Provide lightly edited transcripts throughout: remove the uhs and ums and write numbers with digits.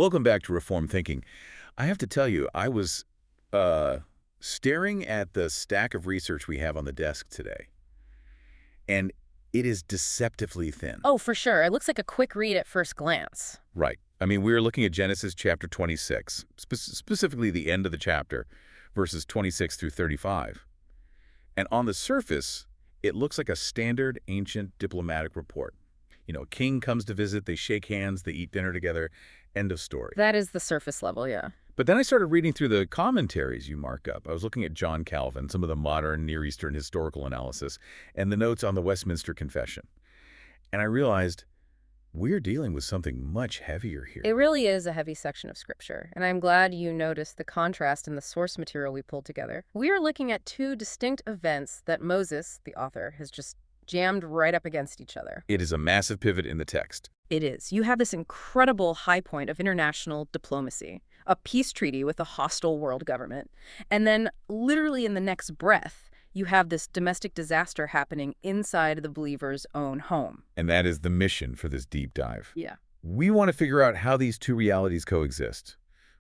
Welcome back to Reform Thinking. I have to tell you, I was staring at the stack of research we have on the desk today, and it is deceptively thin. Oh, for sure. It looks like a quick read at first glance. Right. I mean, we were looking at Genesis chapter 26, specifically the end of the chapter, verses 26 through 35. And on the surface, it looks like a standard ancient diplomatic report. You know, a king comes to visit, they shake hands, they eat dinner together, end of story. That is the surface level, yeah. But then I started reading through the commentaries you mark up. I was looking at John Calvin, some of the modern Near Eastern historical analysis, and the notes on the Westminster Confession. And I realized we're dealing with something much heavier here. It really is a heavy section of scripture, and I'm glad you noticed the contrast in the source material we pulled together. We are looking at two distinct events that Moses, the author, has just jammed right up against each other. It is a massive pivot in the text. It is. You have this incredible high point of international diplomacy, a peace treaty with a hostile world government, and then literally in the next breath, you have this domestic disaster happening inside the believer's own home. And that is the mission for this deep dive. Yeah. We want to figure out how these two realities coexist.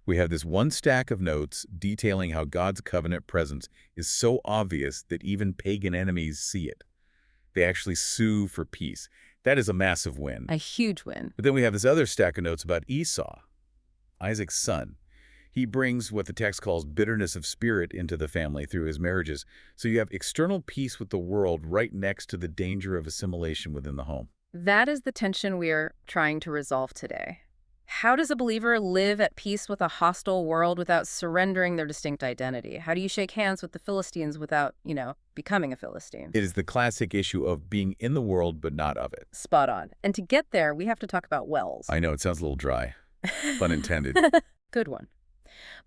We have this one stack of notes detailing how God's covenant presence is so obvious that even pagan enemies see it. They actually sue for peace. That is a massive win. A huge win. But then we have this other stack of notes about Esau, Isaac's son. He brings what the text calls bitterness of spirit into the family through his marriages. So you have external peace with the world right next to the danger of assimilation within the home. That is the tension we are trying to resolve today. How does a believer live at peace with a hostile world without surrendering their distinct identity? How do you shake hands with the Philistines without, becoming a Philistine? It is the classic issue of being in the world but not of it. Spot on. And to get there, we have to talk about wells. I know, it sounds a little dry. Pun intended. Good one.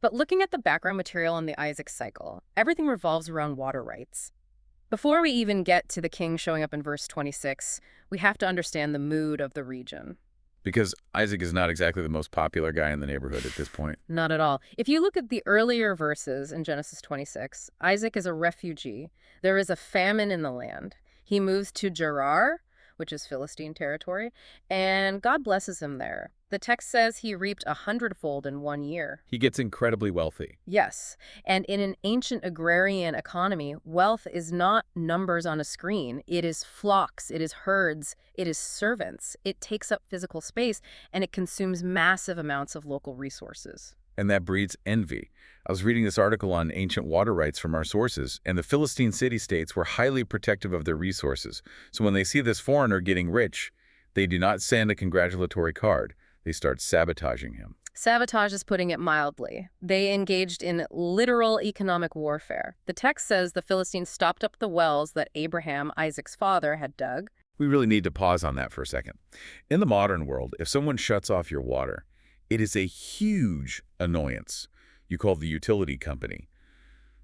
But looking at the background material on the Isaac cycle, everything revolves around water rights. Before we even get to the king showing up in verse 26, we have to understand the mood of the region. Because Isaac is not exactly the most popular guy in the neighborhood at this point. Not at all. If you look at the earlier verses in Genesis 26, Isaac is a refugee. There is a famine in the land. He moves to Gerar, which is Philistine territory, and God blesses him there. The text says he reaped 100-fold in 1 year. He gets incredibly wealthy. Yes, and in an ancient agrarian economy, wealth is not numbers on a screen. It is flocks, it is herds, it is servants. It takes up physical space, and it consumes massive amounts of local resources. And that breeds envy. I was reading this article on ancient water rights from our sources, and the Philistine city-states were highly protective of their resources. So when they see this foreigner getting rich, they do not send a congratulatory card. They start sabotaging him. Sabotage is putting it mildly. They engaged in literal economic warfare. The text says the Philistines stopped up the wells that Abraham, Isaac's father, had dug. We really need to pause on that for a second. In the modern world, if someone shuts off your water, it is a huge annoyance. You call the utility company.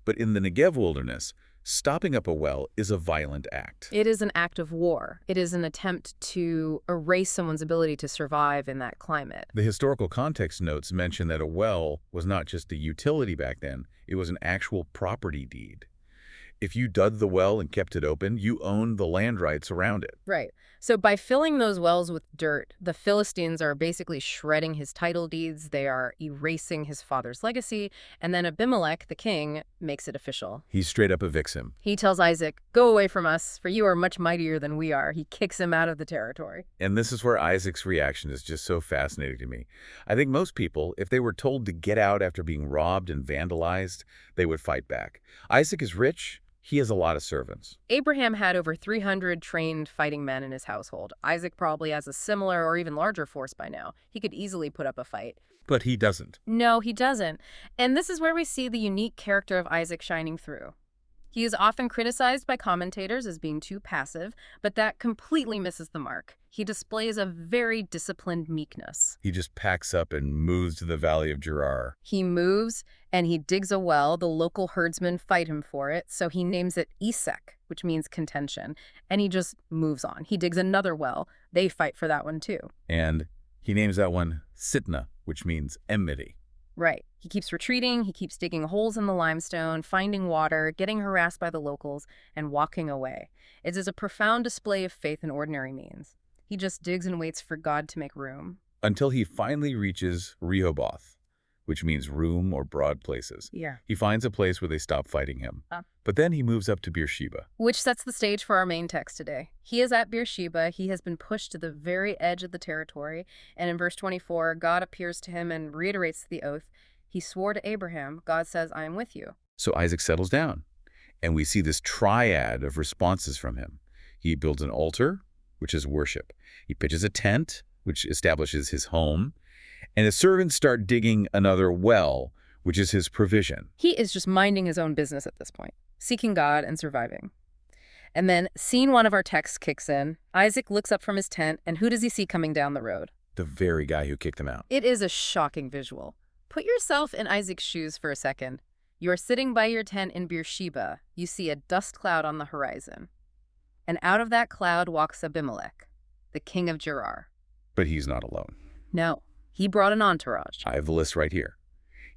But in the Negev wilderness, stopping up a well is a violent act. It is an act of war. It is an attempt to erase someone's ability to survive in that climate. The historical context notes mention that a well was not just a utility back then, it was an actual property deed. If you dug the well and kept it open, you owned the land rights around it. Right. So by filling those wells with dirt, the Philistines are basically shredding his title deeds, they are erasing his father's legacy, and then Abimelech, the king, makes it official. He straight up evicts him. He tells Isaac, "Go away from us, for you are much mightier than we are." He kicks him out of the territory. And this is where Isaac's reaction is just so fascinating to me. I think most people, if they were told to get out after being robbed and vandalized, they would fight back. Isaac is rich. He has a lot of servants. Abraham had over 300 trained fighting men in his household. Isaac probably has a similar or even larger force by now. He could easily put up a fight. But he doesn't. No, he doesn't. And this is where we see the unique character of Isaac shining through. He is often criticized by commentators as being too passive, but that completely misses the mark. He displays a very disciplined meekness. He just packs up and moves to the valley of Gerar. He moves and he digs a well. The local herdsmen fight him for it, so he names it Esek, which means contention, and he just moves on. He digs another well. They fight for that one too. And he names that one Sitna, which means enmity. Right. He keeps retreating, he keeps digging holes in the limestone, finding water, getting harassed by the locals, and walking away. It is a profound display of faith in ordinary means. He just digs and waits for God to make room. until he finally reaches Rehoboth, which means room or broad places. Yeah. He finds a place where they stop fighting him. But then he moves up to Beersheba. Which sets the stage for our main text today. He is at Beersheba. He has been pushed to the very edge of the territory. And in verse 24, God appears to him and reiterates the oath. He swore to Abraham. God says, I am with you. So Isaac settles down, and we see this triad of responses from him. He builds an altar, which is worship. He pitches a tent, which establishes his home. And his servants start digging another well, which is his provision. He is just minding his own business at this point, seeking God and surviving. And then scene 1 of our text kicks in. Isaac looks up from his tent, and who does he see coming down the road? The very guy who kicked him out. It is a shocking visual. Put yourself in Isaac's shoes for a second. You are sitting by your tent in Beersheba. You see a dust cloud on the horizon. And out of that cloud walks Abimelech, the king of Gerar. But he's not alone. No, he brought an entourage. I have the list right here.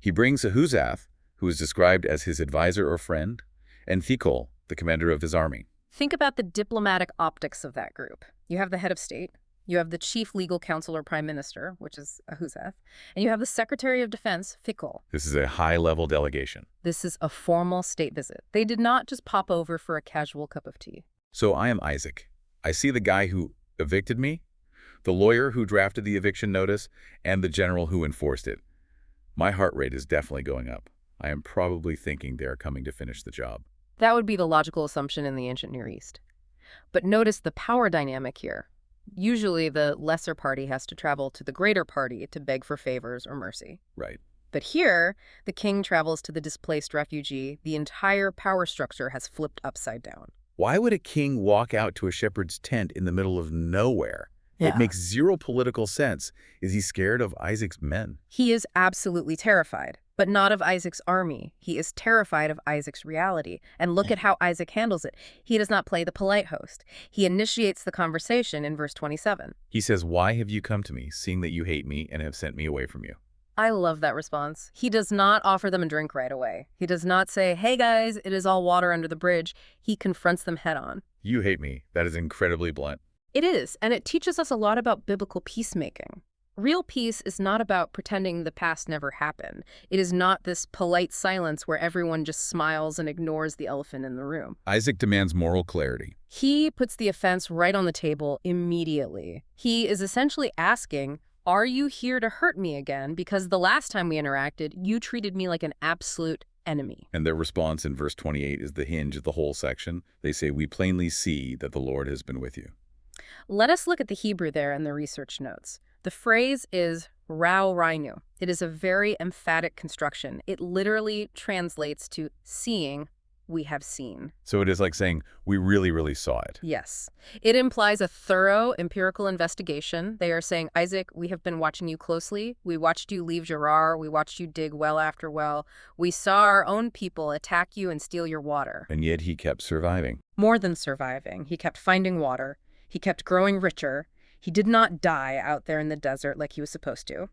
He brings Ahuzath, who is described as his advisor or friend, and Thekol, the commander of his army. Think about the diplomatic optics of that group. You have the head of state, you have the chief legal counsel or prime minister, which is Ahuzath, and you have the secretary of defense, Thekol. This is a high-level delegation. This is a formal state visit. They did not just pop over for a casual cup of tea. So I am Isaac. I see the guy who evicted me, the lawyer who drafted the eviction notice, and the general who enforced it. My heart rate is definitely going up. I am probably thinking they are coming to finish the job. That would be the logical assumption in the ancient Near East. But notice the power dynamic here. Usually the lesser party has to travel to the greater party to beg for favors or mercy. Right. But here, the king travels to the displaced refugee. The entire power structure has flipped upside down. Why would a king walk out to a shepherd's tent in the middle of nowhere? Yeah. It makes zero political sense. Is he scared of Isaac's men? He is absolutely terrified, but not of Isaac's army. He is terrified of Isaac's reality. And look at how Isaac handles it. He does not play the polite host. He initiates the conversation in verse 27. He says, "Why have you come to me, seeing that you hate me and have sent me away from you?" I love that response. He does not offer them a drink right away. He does not say, hey guys, it is all water under the bridge. He confronts them head on. You hate me. That is incredibly blunt. It is, and it teaches us a lot about biblical peacemaking. Real peace is not about pretending the past never happened. It is not this polite silence where everyone just smiles and ignores the elephant in the room. Isaac demands moral clarity. He puts the offense right on the table immediately. He is essentially asking, are you here to hurt me again? Because the last time we interacted, you treated me like an absolute enemy. And their response in verse 28 is the hinge of the whole section. They say, "We plainly see that the Lord has been with you." Let us look at the Hebrew there in the research notes. The phrase is rao rainu. It is a very emphatic construction. It literally translates to seeing, we have seen. So it is like saying, we really, really saw it. Yes. It implies a thorough empirical investigation. They are saying, Isaac, we have been watching you closely. We watched you leave Gerar. We watched you dig well after well. We saw our own people attack you and steal your water. And yet he kept surviving. More than surviving. He kept finding water. He kept growing richer. He did not die out there in the desert like he was supposed to.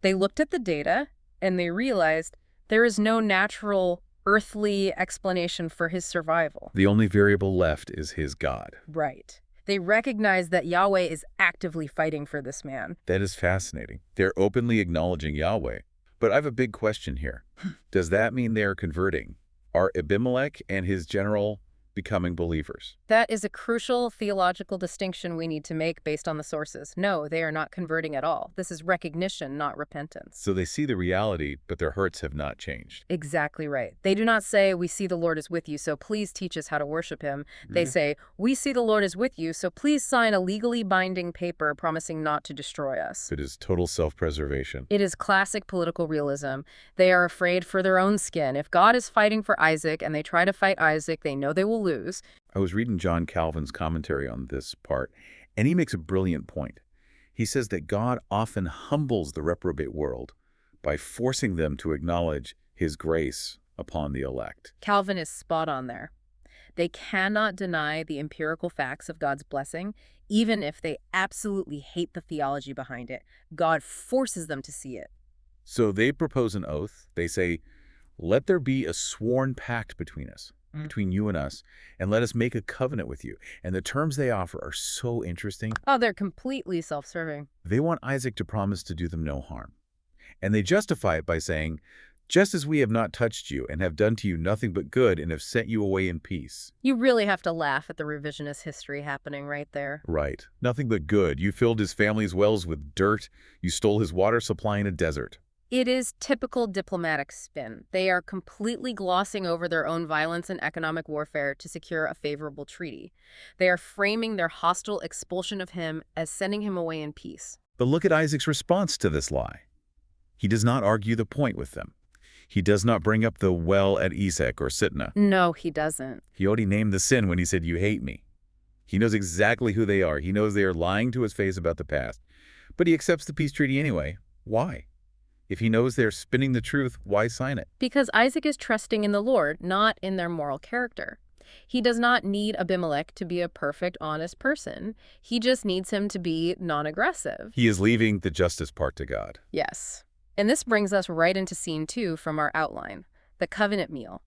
They looked at the data and they realized there is no natural earthly explanation for his survival. The only variable left is his God. Right. They recognize that Yahweh is actively fighting for this man. That is fascinating. They're openly acknowledging Yahweh. But I have a big question here. Does that mean they're converting? Are Abimelech and his general becoming believers? That is a crucial theological distinction we need to make based on the sources. No, they are not converting at all. This is recognition, not repentance. So they see the reality, but their hearts have not changed. Exactly right. They do not say, we see the Lord is with you, so please teach us how to worship him. They say, we see the Lord is with you, so please sign a legally binding paper promising not to destroy us. It is total self-preservation. It is classic political realism. They are afraid for their own skin. If God is fighting for Isaac and they try to fight Isaac, they know they will lose. I was reading John Calvin's commentary on this part, and he makes a brilliant point. He says that God often humbles the reprobate world by forcing them to acknowledge his grace upon the elect. Calvin is spot on there. They cannot deny the empirical facts of God's blessing, even if they absolutely hate the theology behind it. God forces them to see it. So they propose an oath. They say, let there be a sworn pact between us. between you and us, and let us make a covenant with you. And the terms they offer are so interesting. Oh, they're completely self-serving. They want Isaac to promise to do them no harm. And they justify it by saying, just as we have not touched you and have done to you nothing but good and have sent you away in peace. You really have to laugh at the revisionist history happening right there. Right. Nothing but good. You filled his family's wells with dirt. You stole his water supply in a desert. It is typical diplomatic spin. They are completely glossing over their own violence and economic warfare to secure a favorable treaty. They are framing their hostile expulsion of him as sending him away in peace. But look at Isaac's response to this lie. He does not argue the point with them. He does not bring up the well at Esek or Sitnah. No, he doesn't. He already named the sin when he said, you hate me. He knows exactly who they are. He knows they are lying to his face about the past. But he accepts the peace treaty anyway. Why? If he knows they're spinning the truth, why sign it? Because Isaac is trusting in the Lord, not in their moral character. He does not need Abimelech to be a perfect, honest person. He just needs him to be non-aggressive. He is leaving the justice part to God. Yes. And this brings us right into scene 2 from our outline, the covenant meal.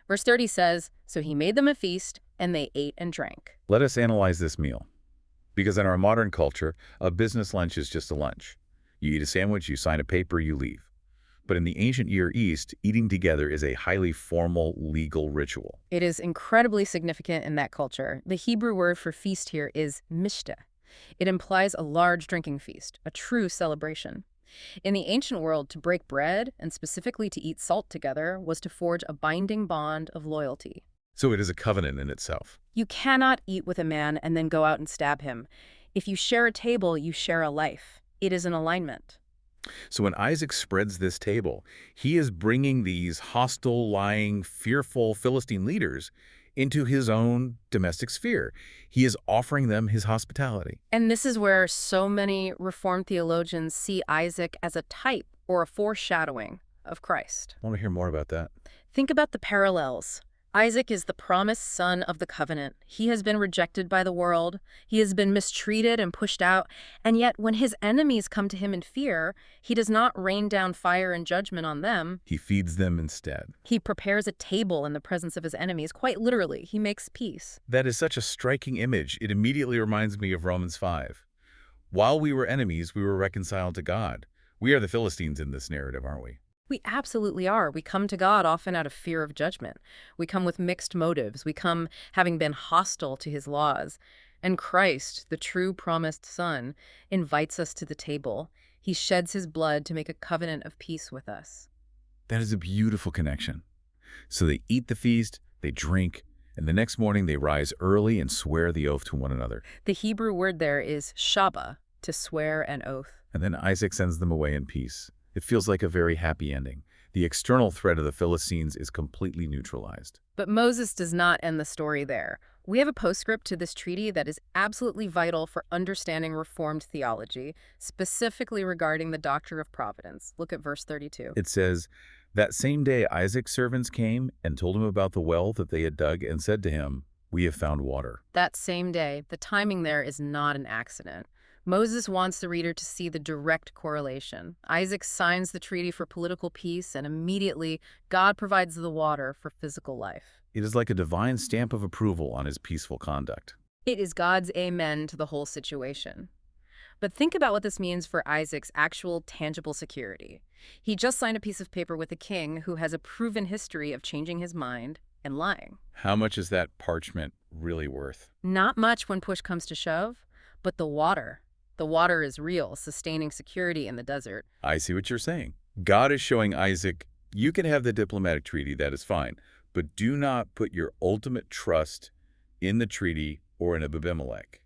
Verse 30 says, so he made them a feast, and they ate and drank. Let us analyze this meal. Because in our modern culture, a business lunch is just a lunch. You eat a sandwich, you sign a paper, you leave. But in the ancient Near East, eating together is a highly formal legal ritual. It is incredibly significant in that culture. The Hebrew word for feast here is mishta. It implies a large drinking feast, a true celebration. In the ancient world, to break bread, and specifically to eat salt together, was to forge a binding bond of loyalty. So it is a covenant in itself. You cannot eat with a man and then go out and stab him. If you share a table, you share a life. It is an alignment. So when Isaac spreads this table, he is bringing these hostile, lying, fearful Philistine leaders into his own domestic sphere. He is offering them his hospitality. And this is where so many Reformed theologians see Isaac as a type or a foreshadowing of Christ. I want to hear more about that. Think about the parallels. Isaac is the promised son of the covenant. He has been rejected by the world. He has been mistreated and pushed out. And yet, when his enemies come to him in fear, he does not rain down fire and judgment on them. He feeds them instead. He prepares a table in the presence of his enemies. Quite literally, he makes peace. That is such a striking image. It immediately reminds me of Romans 5. While we were enemies, we were reconciled to God. We are the Philistines in this narrative, aren't we? We absolutely are. We come to God often out of fear of judgment. We come with mixed motives. We come having been hostile to his laws. And Christ, the true promised Son, invites us to the table. He sheds his blood to make a covenant of peace with us. That is a beautiful connection. So they eat the feast, they drink, and the next morning they rise early and swear the oath to one another. The Hebrew word there is shaba, to swear an oath. And then Isaac sends them away in peace. It feels like a very happy ending. The external threat of the Philistines is completely neutralized. But Moses does not end the story there. We have a postscript to this treaty that is absolutely vital for understanding Reformed theology, specifically regarding the doctrine of providence. Look at verse 32. It says, that same day Isaac's servants came and told him about the well that they had dug and said to him, we have found water. That same day, the timing there is not an accident. Moses wants the reader to see the direct correlation. Isaac signs the treaty for political peace, and immediately God provides the water for physical life. It is like a divine stamp of approval on his peaceful conduct. It is God's amen to the whole situation. But think about what this means for Isaac's actual tangible security. He just signed a piece of paper with a king who has a proven history of changing his mind and lying. How much is that parchment really worth? Not much when push comes to shove, but the water. The water is real, sustaining security in the desert. I see what you're saying. God is showing Isaac, you can have the diplomatic treaty, that is fine, but do not put your ultimate trust in the treaty or in Abimelech.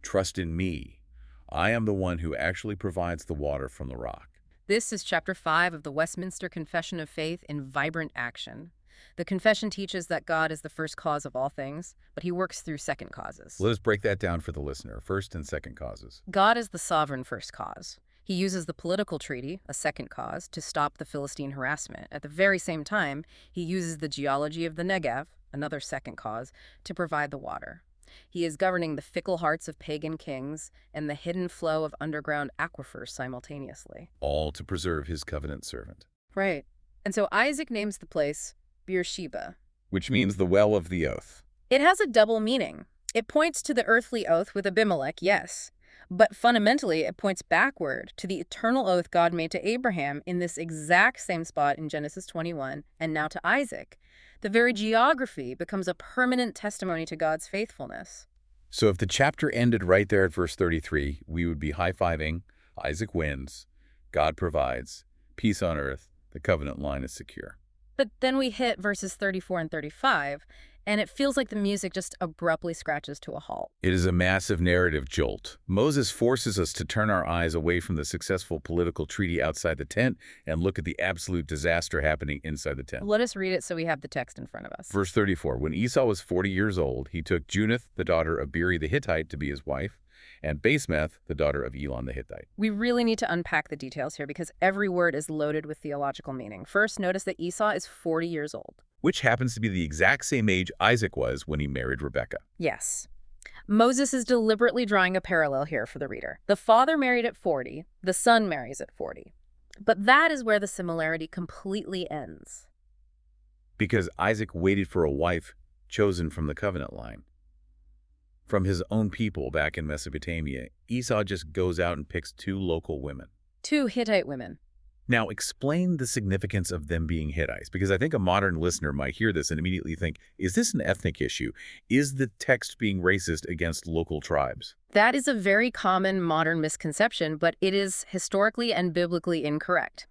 Trust in me. I am the one who actually provides the water from the rock. This is chapter 5 of the Westminster Confession of Faith in vibrant action. The confession teaches that God is the first cause of all things, but he works through second causes. Let us break that down for the listener, first and second causes. God is the sovereign first cause. He uses the political treaty, a second cause, to stop the Philistine harassment. At the very same time, he uses the geology of the Negev, another second cause, to provide the water. He is governing the fickle hearts of pagan kings and the hidden flow of underground aquifers simultaneously. All to preserve his covenant servant. Right. And so Isaac names the place Beersheba, which means the well of the oath. It has a double meaning. It points to the earthly oath with Abimelech, yes, but fundamentally it points backward to the eternal oath God made to Abraham in this exact same spot in Genesis 21 and now to Isaac. The very geography becomes a permanent testimony to God's faithfulness. So if the chapter ended right there at verse 33, we would be high-fiving, Isaac wins, God provides, peace on earth, the covenant line is secure. But then we hit verses 34 and 35, and it feels like the music just abruptly scratches to a halt. It is a massive narrative jolt. Moses forces us to turn our eyes away from the successful political treaty outside the tent and look at the absolute disaster happening inside the tent. Let us read it so we have the text in front of us. Verse 34, when Esau was 40 years old, he took Junith, the daughter of Beeri the Hittite, to be his wife, and Basemeth, the daughter of Elon the Hittite. We really need to unpack the details here because every word is loaded with theological meaning. First, notice that Esau is 40 years old. Which happens to be the exact same age Isaac was when he married Rebekah. Yes. Moses is deliberately drawing a parallel here for the reader. The father married at 40, the son marries at 40. But that is where the similarity completely ends. Because Isaac waited for a wife chosen from the covenant line. From his own people back in Mesopotamia, Esau just goes out and picks 2 local women. 2 Hittite women. Now, explain the significance of them being Hittites, because I think a modern listener might hear this and immediately think, is this an ethnic issue? Is the text being racist against local tribes? That is a very common modern misconception, but it is historically and biblically incorrect.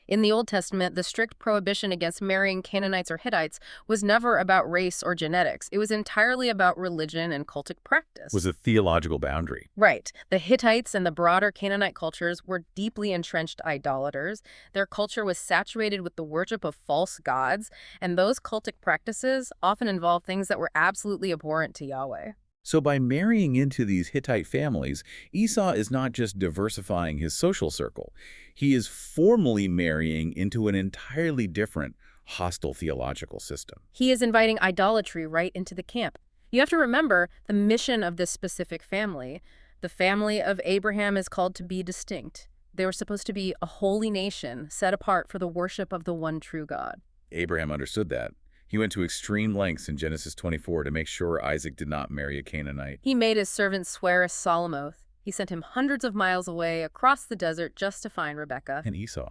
In the Old Testament, the strict prohibition against marrying Canaanites or Hittites was never about race or genetics. It was entirely about religion and cultic practice. Was a theological boundary. Right. The Hittites and the broader Canaanite cultures were deeply entrenched idolaters. Their culture was saturated with the worship of false gods, and those cultic practices often involved things that were absolutely abhorrent to Yahweh. So by marrying into these Hittite families, Esau is not just diversifying his social circle. He is formally marrying into an entirely different, hostile theological system. He is inviting idolatry right into the camp. You have to remember the mission of this specific family. The family of Abraham is called to be distinct. They were supposed to be a holy nation set apart for the worship of the one true God. Abraham understood that. He went to extreme lengths in Genesis 24 to make sure Isaac did not marry a Canaanite. He made his servant swear a solemn oath. He sent him hundreds of miles away across the desert just to find Rebekah. And Esau.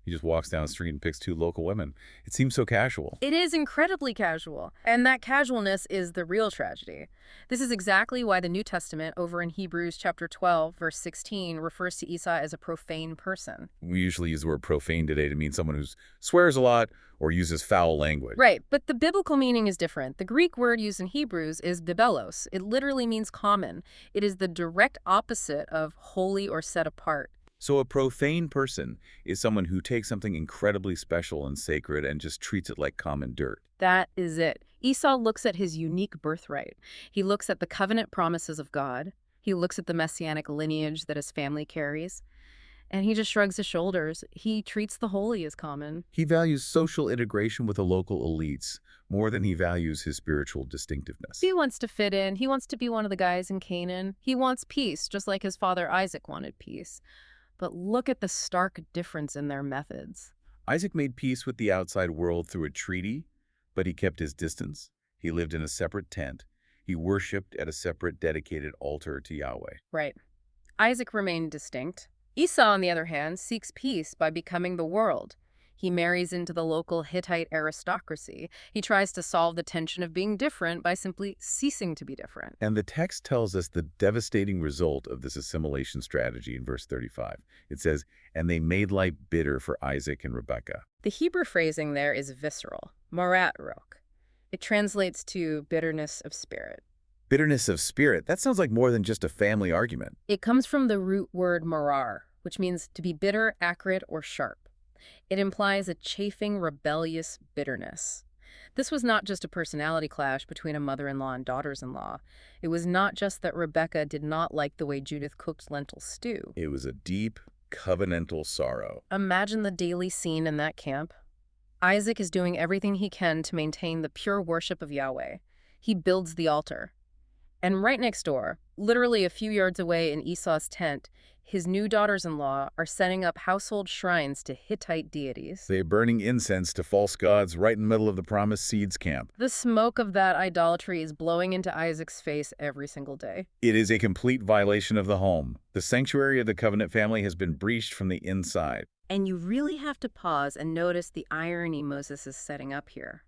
He just walks down the street and picks 2 local women. It seems so casual. It is incredibly casual, and that casualness is the real tragedy. This is exactly why the New Testament over in Hebrews chapter 12, verse 16, refers to Esau as a profane person. We usually use the word profane today to mean someone who swears a lot or uses foul language. Right, but the biblical meaning is different. The Greek word used in Hebrews is dibelos. It literally means common. It is the direct opposite of holy or set apart. So a profane person is someone who takes something incredibly special and sacred and just treats it like common dirt. That is it. Esau looks at his unique birthright. He looks at the covenant promises of God. He looks at the messianic lineage that his family carries. And he just shrugs his shoulders. He treats the holy as common. He values social integration with the local elites more than he values his spiritual distinctiveness. He wants to fit in. He wants to be one of the guys in Canaan. He wants peace, just like his father Isaac wanted peace. But look at the stark difference in their methods. Isaac made peace with the outside world through a treaty, but he kept his distance. He lived in a separate tent. He worshipped at a separate dedicated altar to Yahweh. Right. Isaac remained distinct. Esau, on the other hand, seeks peace by becoming the world. He marries into the local Hittite aristocracy. He tries to solve the tension of being different by simply ceasing to be different. And the text tells us the devastating result of this assimilation strategy in verse 35. It says, and they made life bitter for Isaac and Rebekah. The Hebrew phrasing there is visceral, morat rok. It translates to bitterness of spirit. Bitterness of spirit, that sounds like more than just a family argument. It comes from the root word marar, which means to be bitter, acrid, or sharp. It implies a chafing, rebellious bitterness. This was not just a personality clash between a mother-in-law and daughters-in-law. It was not just that Rebekah did not like the way Judith cooked lentil stew. It was a deep, covenantal sorrow. Imagine the daily scene in that camp. Isaac is doing everything he can to maintain the pure worship of Yahweh. He builds the altar. And right next door, literally a few yards away in Esau's tent, His new daughters-in-law are setting up household shrines to Hittite deities. They're burning incense to false gods right in the middle of the promised seeds camp. The smoke of that idolatry is blowing into Isaac's face every single day. It is a complete violation of the home. The sanctuary of the covenant family has been breached from the inside. And you really have to pause and notice the irony Moses is setting up here.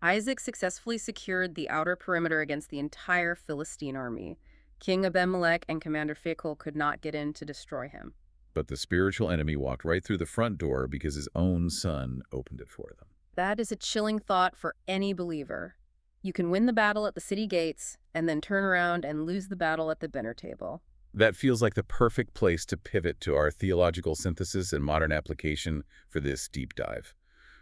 Isaac successfully secured the outer perimeter against the entire Philistine army. King Abimelech and Commander Phicol could not get in to destroy him. But the spiritual enemy walked right through the front door because his own son opened it for them. That is a chilling thought for any believer. You can win the battle at the city gates and then turn around and lose the battle at the dinner table. That feels like the perfect place to pivot to our theological synthesis and modern application for this deep dive.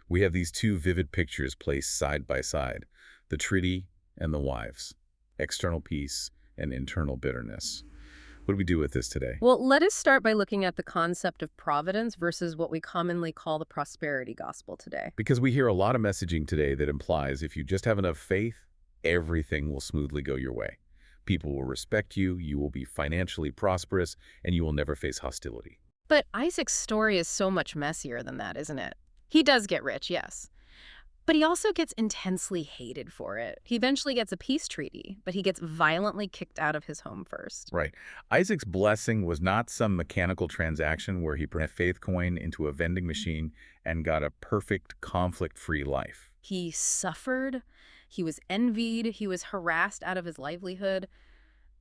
We have these two vivid pictures placed side by side, the treaty and the wives, external peace and internal bitterness. What do we do with this today? Well, let us start by looking at the concept of providence versus what we commonly call the prosperity gospel today. Because we hear a lot of messaging today that implies if you just have enough faith, everything will smoothly go your way. People will respect you, you will be financially prosperous, and you will never face hostility. But Isaac's story is so much messier than that, isn't it? He does get rich, yes. But he also gets intensely hated for it. He eventually gets a peace treaty, but he gets violently kicked out of his home first. Right. Isaac's blessing was not some mechanical transaction where he put a faith coin into a vending machine and got a perfect conflict-free life. He suffered, he was envied, he was harassed out of his livelihood.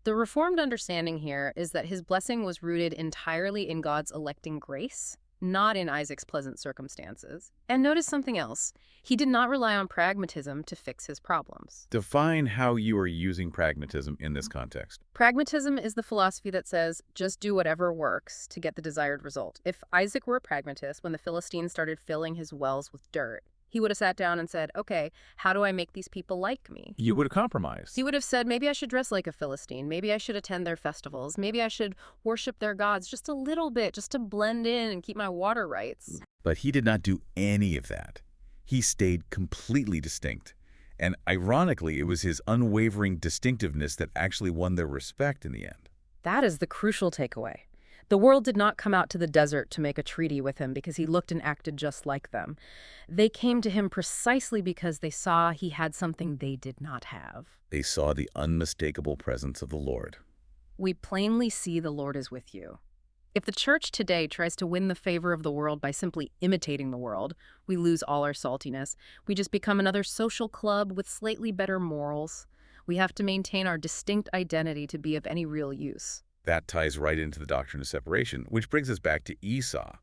The Reformed understanding here is that his blessing was rooted entirely in God's electing grace, not in Isaac's pleasant circumstances. And notice something else. He did not rely on pragmatism to fix his problems. Define how you are using pragmatism in this context. Pragmatism is the philosophy that says, just do whatever works to get the desired result. If Isaac were a pragmatist, when the Philistines started filling his wells with dirt, he would have sat down and said, okay, how do I make these people like me? You would have compromised. He would have said, maybe I should dress like a Philistine. Maybe I should attend their festivals. Maybe I should worship their gods just a little bit, just to blend in and keep my water rights. But he did not do any of that. He stayed completely distinct. And ironically, it was his unwavering distinctiveness that actually won their respect in the end. That is the crucial takeaway. The world did not come out to the desert to make a treaty with him because he looked and acted just like them. They came to him precisely because they saw he had something they did not have. They saw the unmistakable presence of the Lord. We plainly see the Lord is with you. If the church today tries to win the favor of the world by simply imitating the world, we lose all our saltiness. We just become another social club with slightly better morals. We have to maintain our distinct identity to be of any real use. That ties right into the doctrine of separation, which brings us back to Esau.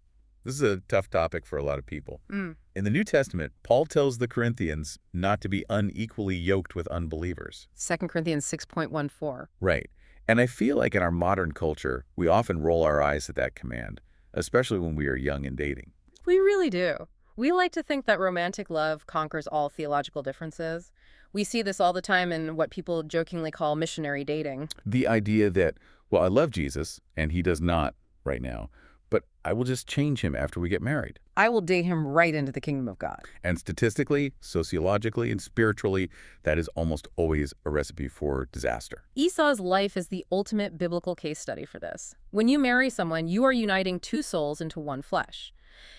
This is a tough topic for a lot of people. In the New Testament, Paul tells the Corinthians not to be unequally yoked with unbelievers. 2 Corinthians 6.14. Right. And I feel like in our modern culture, we often roll our eyes at that command, especially when we are young and dating. We really do. We like to think that romantic love conquers all theological differences. We see this all the time in what people jokingly call missionary dating. The idea that, well, I love Jesus, and he does not right now, but I will just change him after we get married. I will date him right into the kingdom of God. And statistically, sociologically, and spiritually, that is almost always a recipe for disaster. Esau's life is the ultimate biblical case study for this. When you marry someone, you are uniting two souls into one flesh.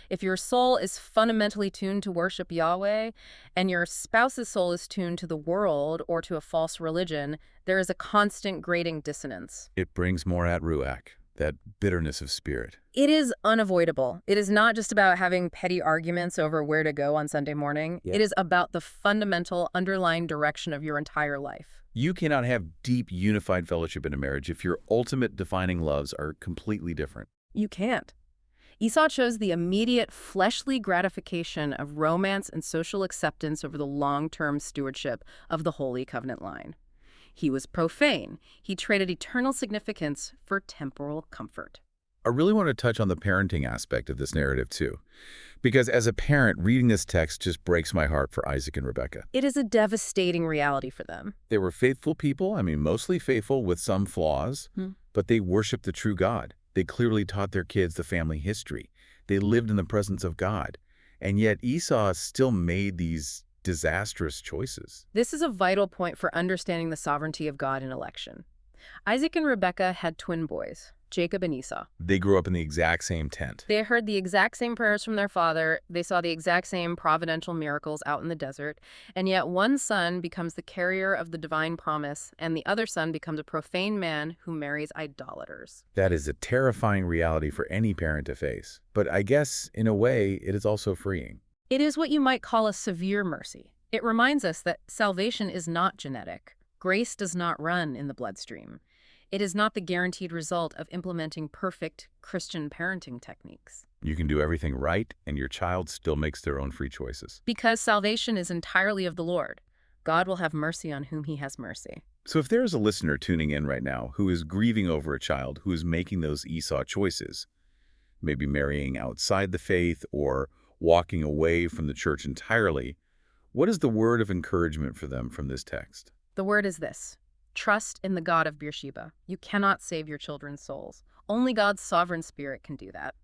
If your soul is fundamentally tuned to worship Yahweh and your spouse's soul is tuned to the world or to a false religion, there is a constant grating dissonance. It brings morat ruach, that bitterness of spirit. It is unavoidable. It is not just about having petty arguments over where to go on Sunday morning. Yeah. It is about the fundamental underlying direction of your entire life. You cannot have deep, unified fellowship in a marriage if your ultimate defining loves are completely different. You can't. Esau chose the immediate fleshly gratification of romance and social acceptance over the long-term stewardship of the Holy Covenant line. He was profane. He traded eternal significance for temporal comfort. I really want to touch on the parenting aspect of this narrative too, because as a parent, reading this text just breaks my heart for Isaac and Rebekah. It is a devastating reality for them. They were faithful people, mostly faithful with some flaws, but they worshiped the true God. They clearly taught their kids the family history. They lived in the presence of God. And yet Esau still made these disastrous choices. This is a vital point for understanding the sovereignty of God in election. Isaac and Rebekah had twin boys, Jacob and Esau. They grew up in the exact same tent. They heard the exact same prayers from their father. They saw the exact same providential miracles out in the desert. And yet one son becomes the carrier of the divine promise, and the other son becomes a profane man who marries idolaters. That is a terrifying reality for any parent to face. But I guess, in a way, it is also freeing. It is what you might call a severe mercy. It reminds us that salvation is not genetic. Grace does not run in the bloodstream. It is not the guaranteed result of implementing perfect Christian parenting techniques. You can do everything right, and your child still makes their own free choices. Because salvation is entirely of the Lord. God will have mercy on whom he has mercy. So if there is a listener tuning in right now who is grieving over a child who is making those Esau choices, maybe marrying outside the faith or walking away from the church entirely, what is the word of encouragement for them from this text? The word is this: trust in the God of Beersheba. You cannot save your children's souls. Only God's sovereign spirit can do that.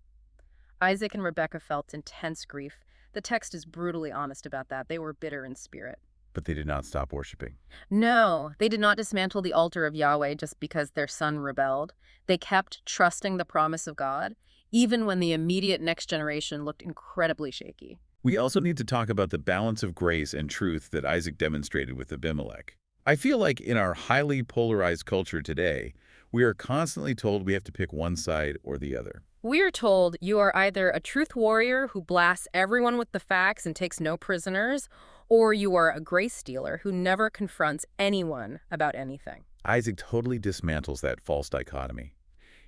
Isaac and Rebekah felt intense grief. The text is brutally honest about that. They were bitter in spirit. But they did not stop worshiping. No, they did not dismantle the altar of Yahweh just because their son rebelled. They kept trusting the promise of God, even when the immediate next generation looked incredibly shaky. We also need to talk about the balance of grace and truth that Isaac demonstrated with Abimelech. I feel like in our highly polarized culture today, we are constantly told we have to pick one side or the other. We are told you are either a truth warrior who blasts everyone with the facts and takes no prisoners, or you are a grace stealer who never confronts anyone about anything. Isaac totally dismantles that false dichotomy.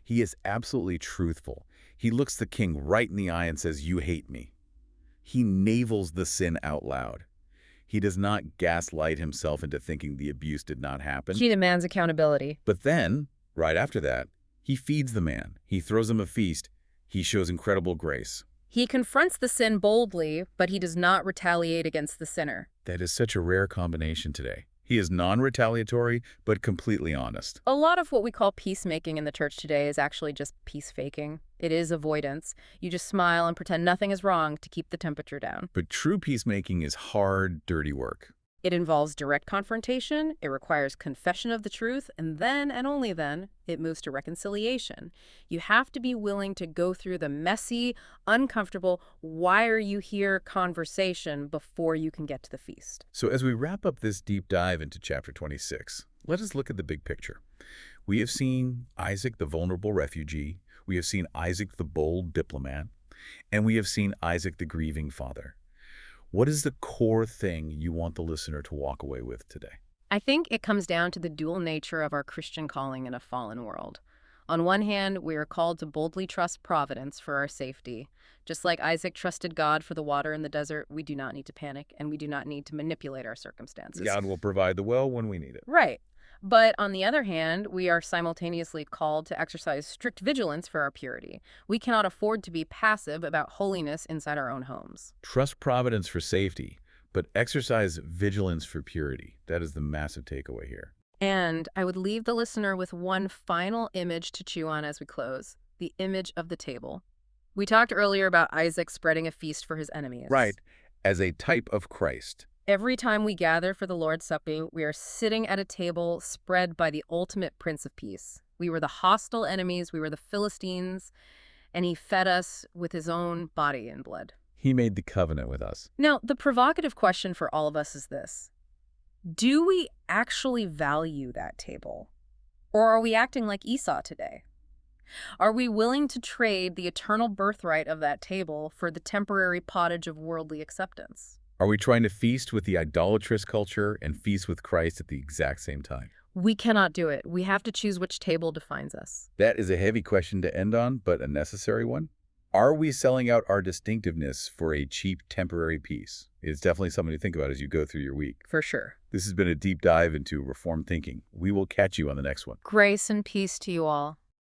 He is absolutely truthful. He looks the king right in the eye and says, "You hate me." He navels the sin out loud. He does not gaslight himself into thinking the abuse did not happen. He demands accountability. But then, right after that, he feeds the man. He throws him a feast. He shows incredible grace. He confronts the sin boldly, but he does not retaliate against the sinner. That is such a rare combination today. He is non-retaliatory, but completely honest. A lot of what we call peacemaking in the church today is actually just peace faking. It is avoidance. You just smile and pretend nothing is wrong to keep the temperature down. But true peacemaking is hard, dirty work. It involves direct confrontation, it requires confession of the truth, and then, and only then, it moves to reconciliation. You have to be willing to go through the messy, uncomfortable, why are you here conversation before you can get to the feast. So as we wrap up this deep dive into chapter 26, let us look at the big picture. We have seen Isaac, the vulnerable refugee. We have seen Isaac, the bold diplomat. And we have seen Isaac, the grieving father. What is the core thing you want the listener to walk away with today? I think it comes down to the dual nature of our Christian calling in a fallen world. On one hand, we are called to boldly trust providence for our safety. Just like Isaac trusted God for the water in the desert, we do not need to panic, and we do not need to manipulate our circumstances. God will provide the well when we need it. Right. But on the other hand, we are simultaneously called to exercise strict vigilance for our purity. We cannot afford to be passive about holiness inside our own homes. Trust providence for safety, but exercise vigilance for purity. That is the massive takeaway here. And I would leave the listener with one final image to chew on as we close, the image of the table. We talked earlier about Isaac spreading a feast for his enemies. Right, as a type of Christ. Every time we gather for the Lord's Supper, we are sitting at a table spread by the ultimate Prince of Peace. We were the hostile enemies, we were the Philistines, and he fed us with his own body and blood. He made the covenant with us. Now, the provocative question for all of us is this: do we actually value that table? Or are we acting like Esau today? Are we willing to trade the eternal birthright of that table for the temporary pottage of worldly acceptance? Are we trying to feast with the idolatrous culture and feast with Christ at the exact same time? We cannot do it. We have to choose which table defines us. That is a heavy question to end on, but a necessary one. Are we selling out our distinctiveness for a cheap temporary peace? It's definitely something to think about as you go through your week. For sure. This has been a deep dive into Reformed thinking. We will catch you on the next one. Grace and peace to you all.